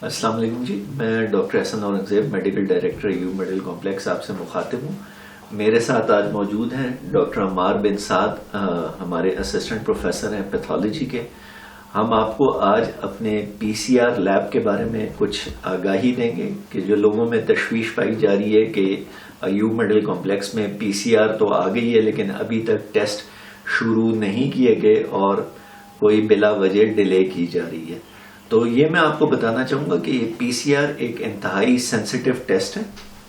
السلام علیکم جی، میں doctor Ahsan Aurangzeb medical director Ayub medical complex آپ سے مخاطب ہوں. میرے ساتھ آج موجود ہیں ڈاکٹر عمار بن سعد، ہمارے اسسٹنٹ پروفیسر ہیں پیتھولوجی کے. ہم آپ کو آج اپنے پی سی آر لیب کے بارے میں کچھ آگاہی دیں گے کہ جو لوگوں میں تشویش پائی جا رہی ہے کہ ایوب میڈیکل کمپلیکس میں پی سی آر تو آ گئی ہے لیکن ابھی تک ٹیسٹ شروع نہیں کیے گئے اور کوئی بلا وجہ ڈیلے کی جا رہی ہے. تو یہ میں آپ کو بتانا چاہوں گا کہ یہ پی سی آر ایک انتہائی سینسیٹیو ٹیسٹ ہے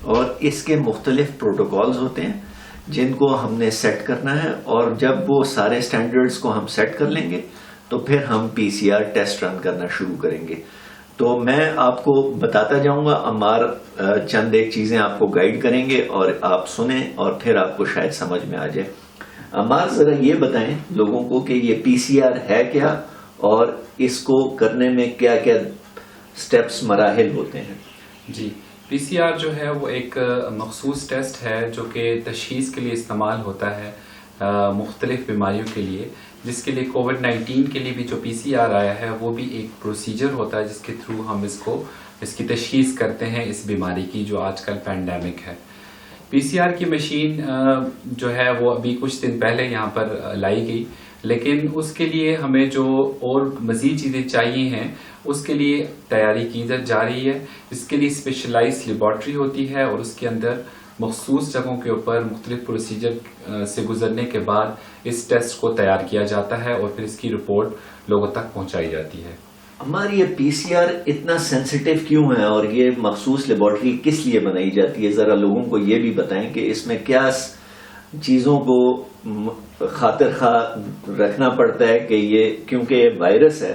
اور اس کے مختلف پروٹوکالز ہوتے ہیں جن کو ہم نے سیٹ کرنا ہے، اور جب وہ سارے سٹینڈرڈز کو ہم سیٹ کر لیں گے تو پھر ہم پی سی آر ٹیسٹ رن کرنا شروع کریں گے. تو میں آپ کو بتاتا جاؤں گا، عمار چند ایک چیزیں آپ کو گائیڈ کریں گے اور آپ سنیں اور پھر آپ کو شاید سمجھ میں آ جائے. عمار ذرا یہ بتائیں لوگوں کو کہ یہ پی سی آر ہے کیا اور اس کو کرنے میں کیا کیا سٹیپس مراحل ہوتے ہیں. جی، پی سی آر جو ہے وہ ایک مخصوص ٹیسٹ ہے جو کہ تشخیص کے لیے استعمال ہوتا ہے مختلف بیماریوں کے لیے، جس کے لیے کووڈ-19 کے لیے بھی جو پی سی آر آیا ہے وہ بھی ایک پروسیجر ہوتا ہے جس کے تھرو ہم اس کی تشخیص کرتے ہیں اس بیماری کی جو آج کل پینڈیمک ہے. پی سی آر کی مشین جو ہے وہ ابھی کچھ دن پہلے یہاں پر لائی گئی، لیکن اس کے لیے ہمیں جو اور مزید چیزیں چاہیے ہیں اس کے لیے تیاری کی جا رہی ہے. اس کے لیے اسپیشلائز لیبارٹری ہوتی ہے اور اس کے اندر مخصوص جگہوں کے اوپر مختلف پروسیجر سے گزرنے کے بعد اس ٹیسٹ کو تیار کیا جاتا ہے اور پھر اس کی رپورٹ لوگوں تک پہنچائی جاتی ہے. ہماری یہ پی سی آر اتنا سینسیٹیو کیوں ہے اور یہ مخصوص لیبارٹری کس لیے بنائی جاتی ہے؟ ذرا لوگوں کو یہ بھی بتائیں کہ اس میں کیا چیزوں کو خاطر خواہ رکھنا پڑتا ہے کہ یہ کیونکہ یہ وائرس ہے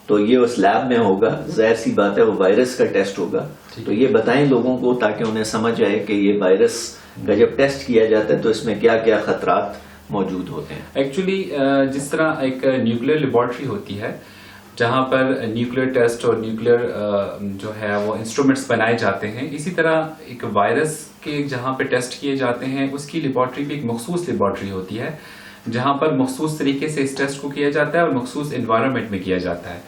تو یہ اس لیب میں ہوگا، ظاہر سی بات ہے وہ وائرس کا ٹیسٹ ہوگا. تو یہ بتائیں لوگوں کو تاکہ انہیں سمجھ آئے کہ یہ وائرس کا جب ٹیسٹ کیا جاتا ہے تو اس میں کیا کیا خطرات موجود ہوتے ہیں. ایکچولی جس طرح ایک نیوکلیئر لیبارٹری ہوتی ہے جہاں پر نیوکلیئر ٹیسٹ اور نیوکلیئر جو ہے وہ انسٹرومنٹس بنائے جاتے ہیں، اسی طرح ایک وائرس کے جہاں پہ ٹیسٹ کیے جاتے ہیں اس کی لیبارٹری بھی ایک مخصوص لیبارٹری ہوتی ہے جہاں پر مخصوص طریقے سے اس ٹیسٹ کو کیا جاتا ہے اور مخصوص انوائرمنٹ میں کیا جاتا ہے.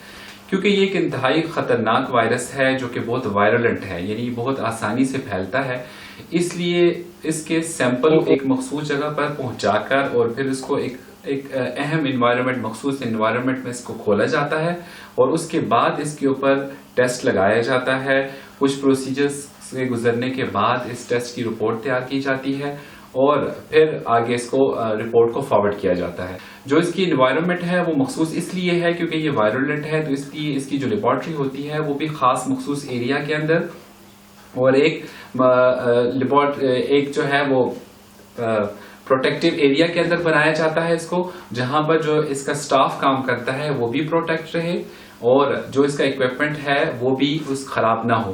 کیونکہ یہ ایک انتہائی خطرناک وائرس ہے جو کہ بہت وائرلنٹ ہے، یعنی بہت آسانی سے پھیلتا ہے، اس لیے اس کے سیمپل ایک مخصوص جگہ پر پہنچا کر اور پھر اس کو ایک اہم انوائرمنٹ، مخصوص انوائرمنٹ میں اس کو کھولا جاتا ہے اور اس کے بعد اس کے اوپر ٹیسٹ لگایا جاتا ہے. کچھ پروسیجرز سے گزرنے کے بعد اس ٹیسٹ کی رپورٹ تیار کی جاتی ہے اور پھر آگے اس کو رپورٹ کو فارورڈ کیا جاتا ہے. جو اس کی انوائرمنٹ ہے وہ مخصوص اس لیے ہے کیونکہ یہ وائرولنٹ ہے، تو اس لیے اس کی جو لیبارٹری ہوتی ہے وہ بھی خاص مخصوص ایریا کے اندر اور ایک جو ہے وہ پروٹیکٹیو ایریا کے اندر بنایا جاتا ہے اس کو، جہاں پر جو اس کا سٹاف کام کرتا ہے وہ بھی پروٹیکٹ رہے اور جو اس کا اکوپمنٹ ہے وہ بھی خراب نہ ہو.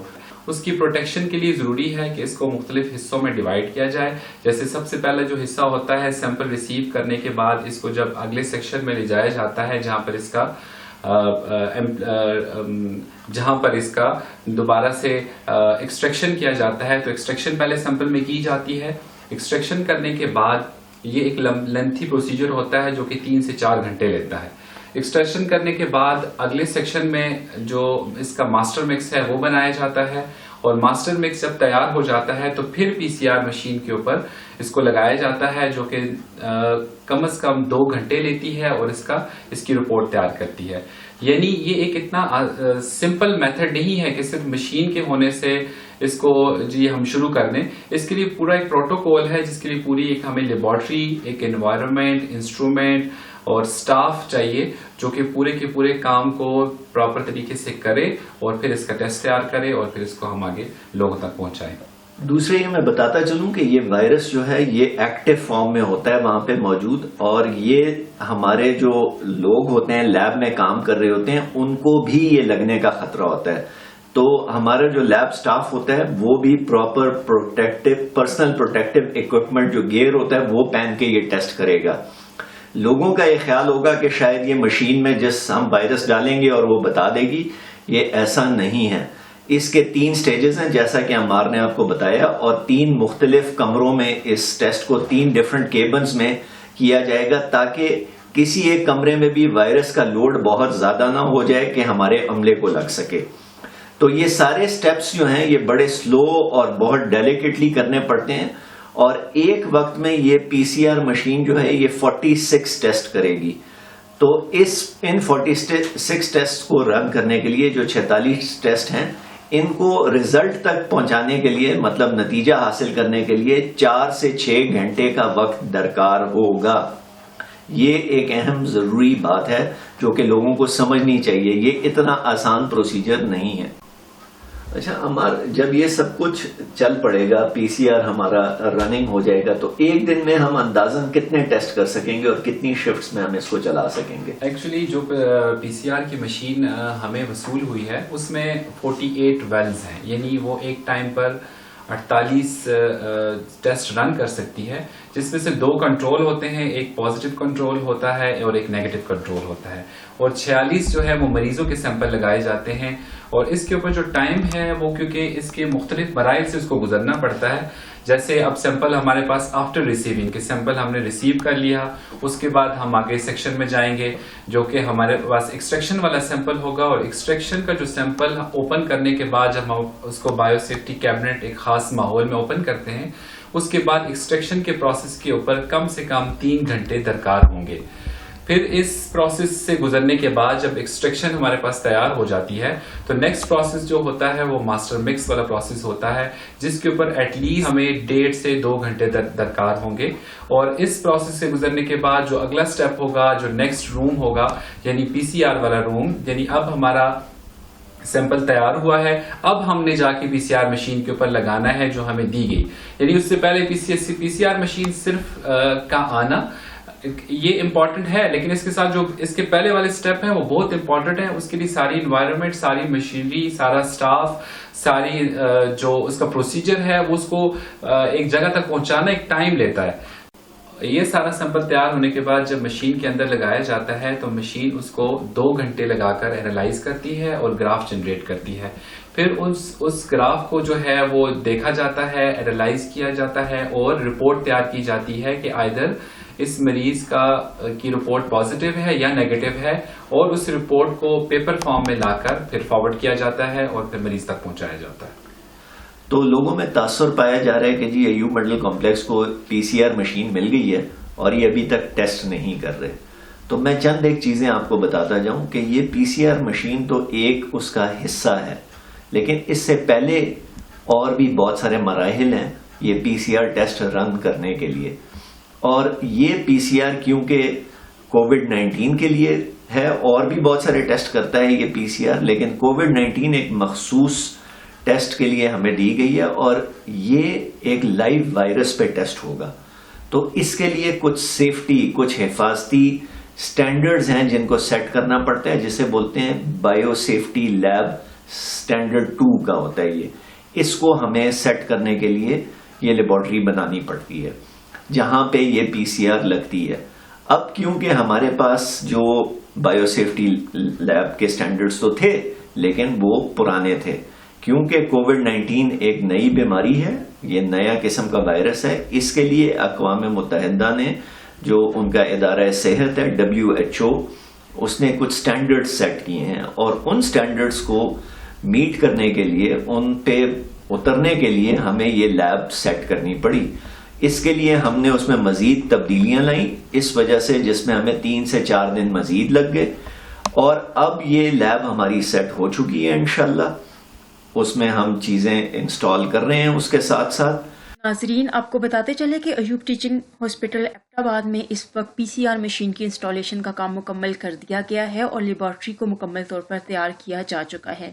اس کی پروٹیکشن کے لیے ضروری ہے کہ اس کو مختلف حصوں میں ڈیوائیڈ کیا جائے. جیسے سب سے پہلا جو حصہ ہوتا ہے سیمپل ریسیو کرنے کے بعد اس کو جب اگلے سیکشن میں لے جایا جاتا ہے جہاں پر اس کا دوبارہ سے ایکسٹریکشن کیا جاتا ہے، تو ایکسٹریکشن پہلے سیمپل میں کی جاتی ہے. ایکسٹریکشن کرنے کے بعد یہ ایک لینتھی پروسیجر ہوتا ہے جو کہ 3 سے 4 گھنٹے لیتا ہے. ایکسٹریکشن کرنے کے بعد اگلے سیکشن میں جو اس کا ماسٹر مکس ہے وہ بنایا جاتا ہے اور ماسٹر مکس جب تیار ہو جاتا ہے تو پھر پی سی آر مشین کے اوپر اس کو لگایا جاتا ہے جو کہ کم از کم 2 گھنٹے لیتی ہے اور اس کی رپورٹ تیار کرتی ہے. یعنی یہ ایک اتنا سمپل میتھڈ نہیں ہے کہ صرف مشین کے ہونے سے اس کو ہم شروع کر دیں. اس کے لیے پورا ایک پروٹوکول ہے جس کے لیے پوری ایک ہمیں لیبارٹری، ایک انوائرمنٹ، انسٹرومنٹ اور سٹاف چاہیے جو کہ پورے کے پورے کام کو پراپر طریقے سے کرے اور پھر اس کا ٹیسٹ تیار کرے اور پھر اس کو ہم آگے لوگوں تک پہنچائیں. دوسرے یہ میں بتاتا چلوں کہ یہ وائرس جو ہے یہ ایکٹیو فارم میں ہوتا ہے وہاں پہ موجود، اور یہ ہمارے جو لوگ ہوتے ہیں لیب میں کام کر رہے ہوتے ہیں ان کو بھی یہ لگنے کا خطرہ ہوتا ہے. تو ہمارا جو لیب سٹاف ہوتا ہے وہ بھی پراپر پرسنل پروٹیکٹیو اکوپمنٹ جو گیئر ہوتا ہے وہ پہن کے یہ ٹیسٹ کرے گا. لوگوں کا یہ خیال ہوگا کہ شاید یہ مشین میں جس ہم وائرس ڈالیں گے اور وہ بتا دے گی، یہ ایسا نہیں ہے. اس کے 3 سٹیجز ہیں جیسا کہ عمار نے آپ کو بتایا، اور 3 مختلف کمروں میں اس ٹیسٹ کو 3 ڈیفرنٹ کیبنز میں کیا جائے گا تاکہ کسی ایک کمرے میں بھی وائرس کا لوڈ بہت زیادہ نہ ہو جائے کہ ہمارے عملے کو لگ سکے. تو یہ سارے سٹیپس جو ہیں یہ بڑے سلو اور بہت ڈیلیکیٹلی کرنے پڑتے ہیں، اور ایک وقت میں یہ پی سی آر مشین جو ہے یہ 46 ٹیسٹ کرے گی. تو ان 46 ٹیسٹ کو رن کرنے کے لیے جو 46 ٹیسٹ ہیں ان کو رزلٹ تک پہنچانے کے لیے، مطلب نتیجہ حاصل کرنے کے لیے 4 سے 6 گھنٹے کا وقت درکار ہوگا. یہ ایک اہم ضروری بات ہے جو کہ لوگوں کو سمجھنی چاہیے، یہ اتنا آسان پروسیجر نہیں ہے. اچھا عمار، جب یہ سب کچھ چل پڑے گا، پی سی آر ہمارا رننگ ہو جائے گا، تو ایک دن میں ہم اندازاً کتنے ٹیسٹ کر سکیں گے اور کتنی شفٹس میں ہم اس کو چلا سکیں گے؟ ایکچولی جو پی سی آر کی مشین ہمیں وصول ہوئی ہے اس میں 48 ویلز ہیں، یعنی وہ ایک ٹائم پر 48 ٹیسٹ رن کر سکتی ہے، جس میں سے 2 کنٹرول ہوتے ہیں، ایک پازیٹیو کنٹرول ہوتا ہے اور ایک نیگیٹو کنٹرول ہوتا ہے، اور 46 جو ہے وہ مریضوں کے سیمپل لگائے جاتے ہیں. اور اس کے اوپر جو ٹائم ہے وہ کیونکہ اس کے مختلف مراحل سے اس کو گزرنا پڑتا ہے. جیسے اب سیمپل ہمارے پاس آفٹر ریسیونگ کے سیمپل ہم نے ریسیو کر لیا، اس کے بعد ہم آگے سیکشن میں جائیں گے جو کہ ہمارے پاس ایکسٹریکشن والا سیمپل ہوگا، اور ایکسٹریکشن کا جو سیمپل اوپن کرنے کے بعد جب ہم اس کو بایو سیفٹی کیبنٹ ایک خاص ماحول میں اوپن کرتے ہیں، اس کے بعد ایکسٹریکشن کے پروسیس کے اوپر کم سے کم 3 گھنٹے درکار ہوں گے. پھر اس پروسیس سے گزرنے کے بعد جب ایکسٹریکشن ہمارے پاس تیار ہو جاتی ہے تو نیکسٹ پروسیس جو ہوتا ہے وہ ماسٹر مکس والا پروسیس ہوتا ہے، جس کے اوپر ایٹ لیسٹ ہمیں 1.5 سے 2 گھنٹے درکار ہوں گے. اور اس پروسیس سے گزرنے کے بعد جو اگلا سٹیپ ہوگا، جو نیکسٹ روم ہوگا یعنی پی سی آر والا روم، یعنی اب ہمارا سیمپل تیار ہوا ہے، اب ہم نے جا کے پی سی آر مشین کے اوپر لگانا ہے جو ہمیں دی گئی. یعنی اس سے پہلے پی سی آر مشین صرف کا آنا یہ امپورٹنٹ ہے، لیکن اس کے ساتھ جو اس کے پہلے والے سٹیپ ہیں وہ بہت امپورٹنٹ ہے. اس کے لیے ساری انوائرمنٹ، ساری مشینری، سارا سٹاف، ساری جو اس کا پروسیجر ہے وہ اس کو ایک جگہ تک پہنچانا ایک ٹائم لیتا ہے. یہ سارا سیمپل تیار ہونے کے بعد جب مشین کے اندر لگایا جاتا ہے تو مشین اس کو 2 گھنٹے لگا کر اینالائز کرتی ہے اور گراف جنریٹ کرتی ہے. پھر اس گراف کو جو ہے وہ دیکھا جاتا ہے، اینالائز کیا جاتا ہے اور رپورٹ تیار کی جاتی ہے کہ آئدر اس مریض کی رپورٹ پازیٹیو ہے یا نیگیٹو ہے، اور اس رپورٹ کو پیپر فارم میں لا کر پھر فارورڈ کیا جاتا ہے اور پھر مریض تک پہنچایا جاتا ہے. تو لوگوں میں تاثر پایا جا رہا ہے کہ جی ایوب میڈیکل کمپلیکس کو پی سی آر مشین مل گئی ہے اور یہ ابھی تک ٹیسٹ نہیں کر رہے. تو میں چند ایک چیزیں آپ کو بتاتا جاؤں کہ یہ پی سی آر مشین تو ایک اس کا حصہ ہے، لیکن اس سے پہلے اور بھی بہت سارے مراحل ہیں یہ پی سی آر ٹیسٹ رن کرنے کے لیے. اور یہ پی سی آر کیونکہ کووڈ-19 کے لیے ہے اور بھی بہت سارے ٹیسٹ کرتا ہے یہ پی سی آر، لیکن کووڈ-19 ایک مخصوص ٹیسٹ کے لیے ہمیں دی گئی ہے اور یہ ایک لائیو وائرس پہ ٹیسٹ ہوگا. تو اس کے لیے کچھ سیفٹی، کچھ حفاظتی سٹینڈرڈز ہیں جن کو سیٹ کرنا پڑتا ہے، جسے بولتے ہیں بایو سیفٹی لیب سٹینڈرڈ 2 کا ہوتا ہے. اس کو ہمیں سیٹ کرنے کے لیے یہ لیبارٹری بنانی پڑتی ہے جہاں پہ یہ پی سی آر لگتی ہے. اب کیونکہ ہمارے پاس جو بایو سیفٹی لیب کے سٹینڈرڈز تو تھے لیکن وہ پرانے تھے، کیونکہ کووڈ-19 ایک نئی بیماری ہے، یہ نیا قسم کا وائرس ہے. اس کے لیے اقوام متحدہ نے جو ان کا ادارہ صحت ہے WHO، اس نے کچھ سٹینڈرڈ سیٹ کیے ہیں اور ان سٹینڈرڈز کو میٹ کرنے کے لیے، ان پہ اترنے کے لیے ہمیں یہ لیب سیٹ کرنی پڑی. اس کے لیے ہم نے اس میں مزید تبدیلیاں لائیں اس وجہ سے، جس میں ہمیں 3 سے 4 دن مزید لگ گئے، اور اب یہ لیب ہماری سیٹ ہو چکی ہے انشاءاللہ. اس میں ہم چیزیں انسٹال کر رہے ہیں اس کے ساتھ ساتھ. ناظرین، آپ کو بتاتے چلے کہ ایوب ٹیچنگ ہاسپٹل ایبٹ آباد میں اس وقت پی سی آر مشین کی انسٹالیشن کا کام مکمل کر دیا گیا ہے اور لیبارٹری کو مکمل طور پر تیار کیا جا چکا ہے.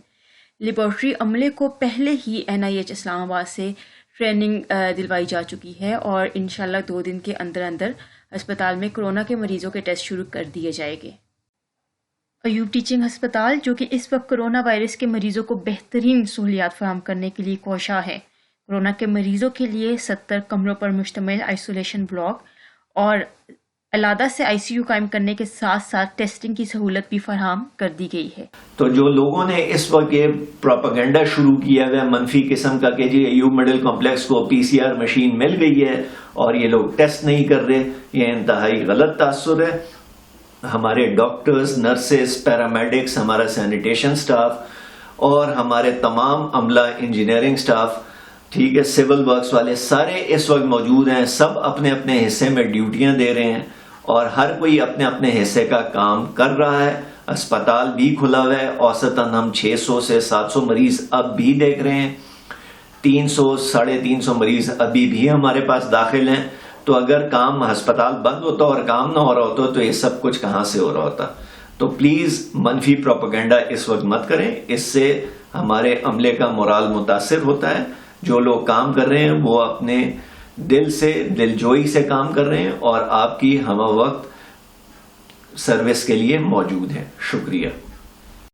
لیبارٹری عملے کو پہلے ہی NIH اسلام آباد سے ٹریننگ دلوائی جا چکی ہے اور انشاءاللہ 2 دن کے اندر اندر ہسپتال میں کورونا کے مریضوں کے ٹیسٹ شروع کر دیے جائیں گے. ایوب ٹیچنگ ہسپتال جو کہ اس وقت کرونا وائرس کے مریضوں کو بہترین سہولیات فراہم کرنے کے لیے کوشاں ہے. کورونا کے مریضوں کے لیے 70 کمروں پر مشتمل آئسولیشن بلاک اور علیحدہ سے ICU قائم کرنے کے ساتھ ساتھ ٹیسٹنگ کی سہولت بھی فراہم کر دی گئی ہے. تو جو لوگوں نے اس وقت یہ پروپیگنڈا شروع کیا ہے منفی قسم کا کہ جی ایوب میڈیکل کمپلیکس کو پی سی آر مشین مل گئی ہے اور یہ لوگ ٹیسٹ نہیں کر رہے، یہ انتہائی غلط تاثر ہے. ہمارے ڈاکٹرز، نرسز، پیرامیڈکس، ہمارا سینیٹیشن سٹاف اور ہمارے تمام عملہ، انجینئرنگ سٹاف، ٹھیک ہے، سول ورکس والے سارے اس وقت موجود ہیں. سب اپنے اپنے حصے میں ڈیوٹیاں دے رہے ہیں اور ہر کوئی اپنے اپنے حصے کا کام کر رہا ہے. اسپتال بھی کھلا ہوا ہے. اوسطاً ہم 600 سے 700 مریض اب بھی دیکھ رہے ہیں. 300 350 مریض ابھی بھی ہمارے پاس داخل ہیں. تو اگر کام ہسپتال بند ہوتا اور کام نہ ہو رہا ہوتا تو یہ سب کچھ کہاں سے ہو رہا ہوتا. تو پلیز منفی پروپیگنڈا اس وقت مت کریں. اس سے ہمارے عملے کا مورال متاثر ہوتا ہے. جو لوگ کام کر رہے ہیں وہ اپنے دل سے، دل جوئی سے کام کر رہے ہیں اور آپ کی ہمہ وقت سروس کے لیے موجود ہیں. شکریہ.